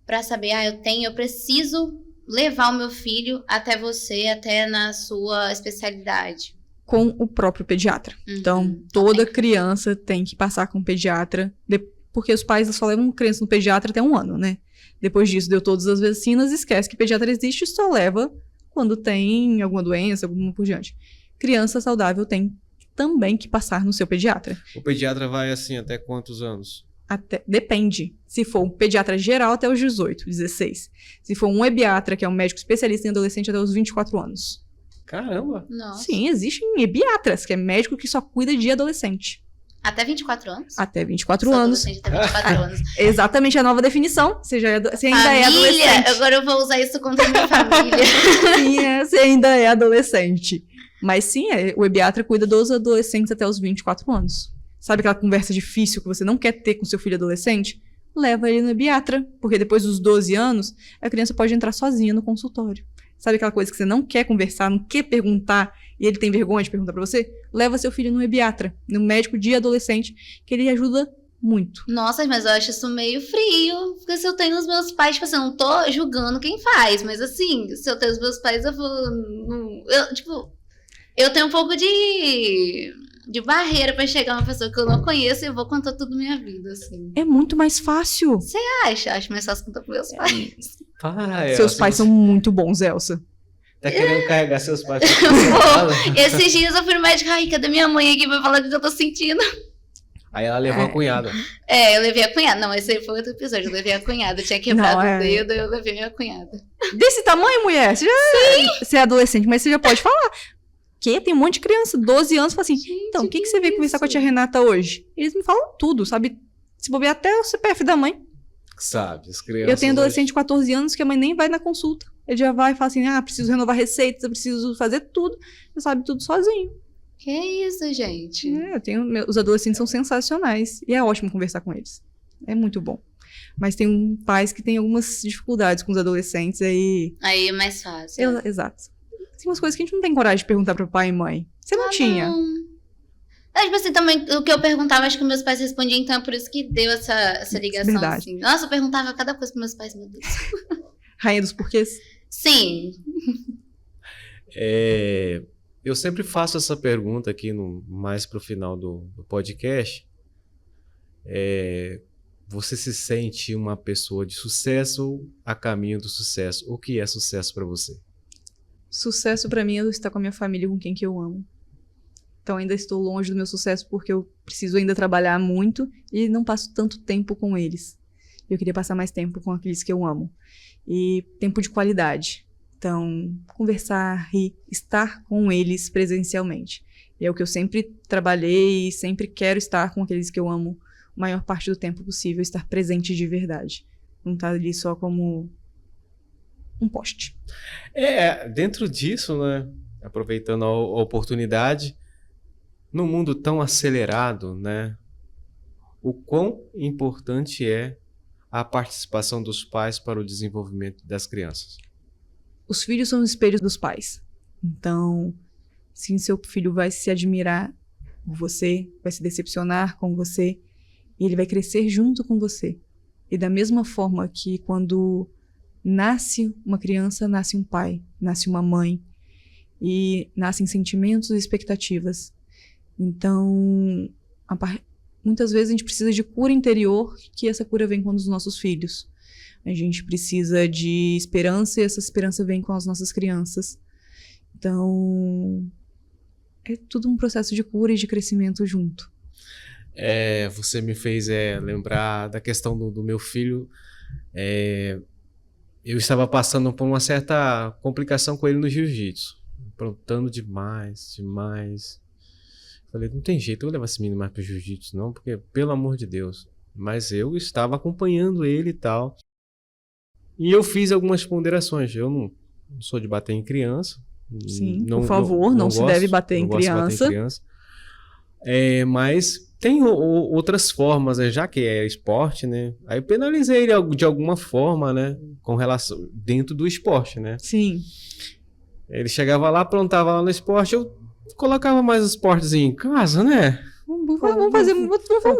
para saber, eu preciso levar o meu filho até você, até na sua especialidade? Com o próprio pediatra. Então, toda criança tem que passar com o pediatra, porque os pais só levam criança no pediatra até 1 ano, né? Depois disso, deu todas as vacinas, esquece que pediatra existe e só leva quando tem alguma doença, alguma por diante. Criança saudável tem também que passar no seu pediatra. O pediatra vai assim até quantos anos? Depende. Se for um pediatra geral, até os 18, 16. Se for um ebiatra, que é um médico especialista em adolescente, até os 24 anos. Caramba! Nossa. Sim, existem ebiatras, que é médico que só cuida de adolescente. Até 24 anos? Até 24 anos. Adolescente até 24 anos. Exatamente a nova definição. Você ainda é adolescente. Agora eu vou usar isso contra a minha família. Sim, você ainda é adolescente. Mas sim, o ebiatra cuida dos adolescentes até os 24 anos. Sabe aquela conversa difícil que você não quer ter com seu filho adolescente? Leva ele no ebiatra, porque depois dos 12 anos, a criança pode entrar sozinha no consultório. Sabe aquela coisa que você não quer conversar, não quer perguntar, e ele tem vergonha de perguntar pra você? Leva seu filho no ebiatra, no médico de adolescente, que ele ajuda muito. Nossa, mas eu acho isso meio frio, porque se eu tenho os meus pais, tipo assim, eu não tô julgando quem faz, mas assim, se eu tenho os meus pais, eu tenho um pouco de barreira pra chegar uma pessoa que eu não conheço e eu vou contar tudo minha vida, assim. É muito mais fácil. Você acha? Acho mais fácil contar pros meus pais. Seus pais são muito bons, Elsa. Tá querendo carregar seus pais? Esses dias eu fui no médico, cadê minha mãe aqui pra falar o que eu tô sentindo? Aí ela levou a cunhada. Eu levei a cunhada. Não, esse aí foi outro episódio. Eu levei a cunhada. Eu tinha quebrado o dedo e eu levei minha cunhada. Desse tamanho, mulher? Você é adolescente, mas você já pode falar. Que tem um monte de criança, 12 anos, fala assim, gente, então, o que você veio conversar com a tia Renata hoje? Eles me falam tudo, sabe? Se bobear até o CPF da mãe. Sabe, as crianças... Eu tenho adolescente de 14 anos que a mãe nem vai na consulta. Ele já vai e fala assim, preciso renovar receitas, eu preciso fazer tudo. Ele sabe tudo sozinho. Que isso, gente? Os adolescentes são sensacionais. E é ótimo conversar com eles. É muito bom. Mas tem pais que têm algumas dificuldades com os adolescentes. Aí é mais fácil. Exato. Tem umas coisas que a gente não tem coragem de perguntar pro pai e mãe. Você não tinha? Não. Tipo assim, também, o que eu perguntava, acho que meus pais respondiam, então é por isso que deu essa ligação. Verdade. Assim. Nossa, eu perguntava cada coisa pros meus pais, meu Deus. Rainha dos porquês? Sim. Eu sempre faço essa pergunta aqui mais pro final do podcast. Você se sente uma pessoa de sucesso ou a caminho do sucesso? O que é sucesso para você? Sucesso pra mim é estar com a minha família, com quem que eu amo. Então ainda estou longe do meu sucesso porque eu preciso ainda trabalhar muito e não passo tanto tempo com eles. Eu queria passar mais tempo com aqueles que eu amo. E tempo de qualidade. Então, conversar e estar com eles presencialmente. E é o que eu sempre trabalhei e sempre quero estar com aqueles que eu amo a maior parte do tempo possível, estar presente de verdade. Não estar ali só como um poste. Dentro disso, né, aproveitando a oportunidade, num mundo tão acelerado, né, o quão importante é a participação dos pais para o desenvolvimento das crianças? Os filhos são os espelhos dos pais. Então, sim, seu filho vai se admirar por você, vai se decepcionar com você, e ele vai crescer junto com você. E da mesma forma que quando nasce uma criança, nasce um pai, nasce uma mãe, e nascem sentimentos e expectativas. Então, muitas vezes a gente precisa de cura interior, que essa cura vem com os nossos filhos. A gente precisa de esperança, e essa esperança vem com as nossas crianças. Então, é tudo um processo de cura e de crescimento junto. Você me fez lembrar da questão do meu filho. Eu estava passando por uma certa complicação com ele no jiu-jitsu. Aprontando demais. Falei, não tem jeito, eu vou levar esse menino mais pro jiu-jitsu não, porque, pelo amor de Deus. Mas eu estava acompanhando ele e tal. E eu fiz algumas ponderações. Eu não sou de bater em criança. Sim, por favor, não se deve bater em criança. Mas tem outras formas, né? Já que é esporte, né? Aí eu penalizei ele de alguma forma, né? Com relação dentro do esporte, né? Sim. Ele chegava lá, aprontava lá no esporte, eu colocava mais os esportes em casa, né? Vamos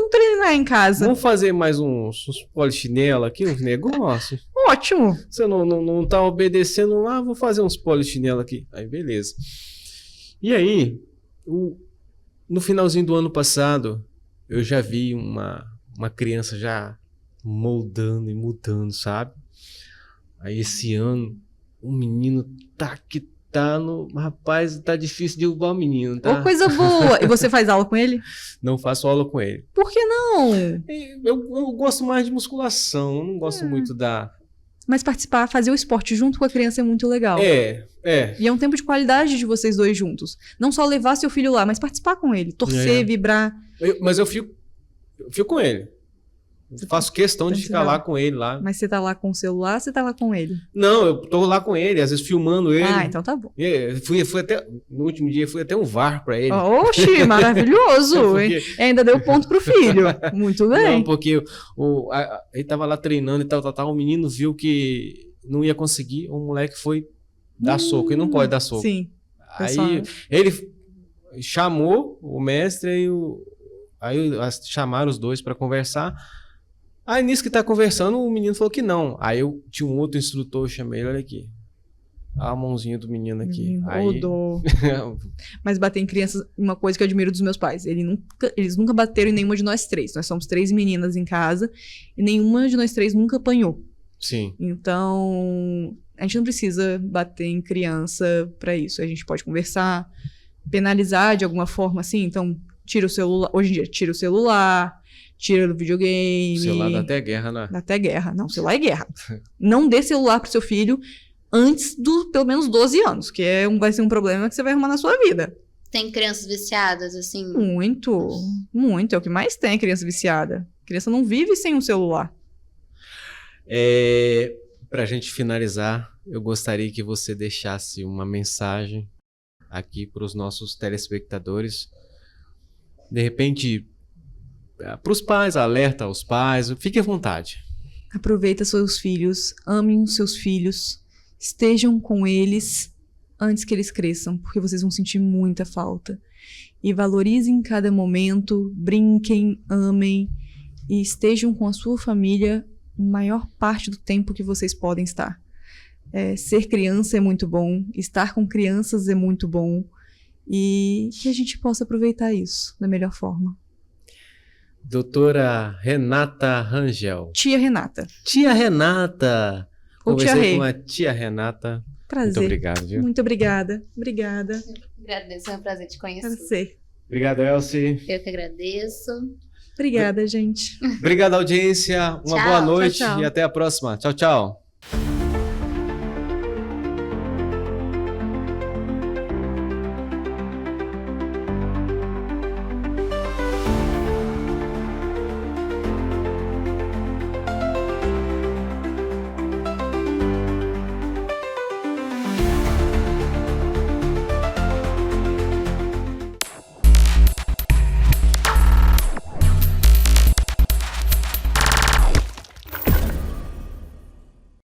treinar em casa. Vamos fazer mais uns polichinelo aqui, uns negócios. Ótimo. Você não tá obedecendo lá, vou fazer uns polichinelo aqui. Aí, beleza. E aí, no finalzinho do ano passado, eu já vi uma criança já moldando e mudando, sabe? Aí, esse ano, o menino rapaz, tá difícil derrubar o menino, tá? Ô, coisa boa! E você faz aula com ele? Não faço aula com ele. Por que não? Eu gosto mais de musculação, eu não gosto muito da... Mas participar, fazer o esporte junto com a criança é muito legal. É. E é um tempo de qualidade de vocês dois juntos. Não só levar seu filho lá, mas participar com ele, torcer, vibrar. Mas eu fico com ele. Faço questão de ficar lá com ele lá. Mas você tá lá com o celular, você tá lá com ele? Não, eu tô lá com ele, às vezes filmando ele. Ah, então tá bom. Fui até, no último dia, fui até um VAR pra ele. Oxi, maravilhoso! Porque... Ainda deu ponto pro filho. Muito bem. Não, porque ele tava lá treinando e tal, o menino viu que não ia conseguir, o moleque foi dar soco, e não pode dar soco. Sim. Aí ele chamou o mestre aí chamaram os dois pra conversar. Aí nisso que tá conversando, o menino falou que não. Aí eu tinha um outro instrutor, eu chamei ele, olha aqui. A mãozinha do menino aqui. Mas bater em crianças, uma coisa que eu admiro dos meus pais. Eles nunca bateram em nenhuma de nós três. Nós somos 3 meninas em casa e nenhuma de nós 3 nunca apanhou. Sim. Então, a gente não precisa bater em criança pra isso. A gente pode conversar, penalizar de alguma forma assim. Então, tira o celular. Hoje em dia, tira o celular. Tira do videogame. O celular dá até guerra, né? Dá até guerra. Não, celular é guerra. Não dê celular pro seu filho antes do pelo menos 12 anos, que vai ser um problema que você vai arrumar na sua vida. Tem crianças viciadas, assim? Muito. É o que mais tem, criança viciada. Criança não vive sem um celular. Pra gente finalizar, eu gostaria que você deixasse uma mensagem aqui para os nossos telespectadores. De repente... para os pais, alerta aos pais, fique à vontade. Aproveita seus filhos, amem os seus filhos, estejam com eles antes que eles cresçam, porque vocês vão sentir muita falta. E valorizem cada momento, brinquem, amem e estejam com a sua família a maior parte do tempo que vocês podem estar. Ser criança é muito bom, estar com crianças é muito bom e que a gente possa aproveitar isso da melhor forma. Doutora Renata Rangel. Tia Renata. Tia Renata. Ou Conversei tia Rê. com a tia Renata. Prazer. Muito obrigado, viu? Muito obrigada. Obrigada. Agradeço, é um prazer te conhecer. Prazer. Obrigado, Elci. Eu que agradeço. Obrigada, gente. Obrigado, audiência. Uma boa noite tchau. e até a próxima. Tchau, tchau.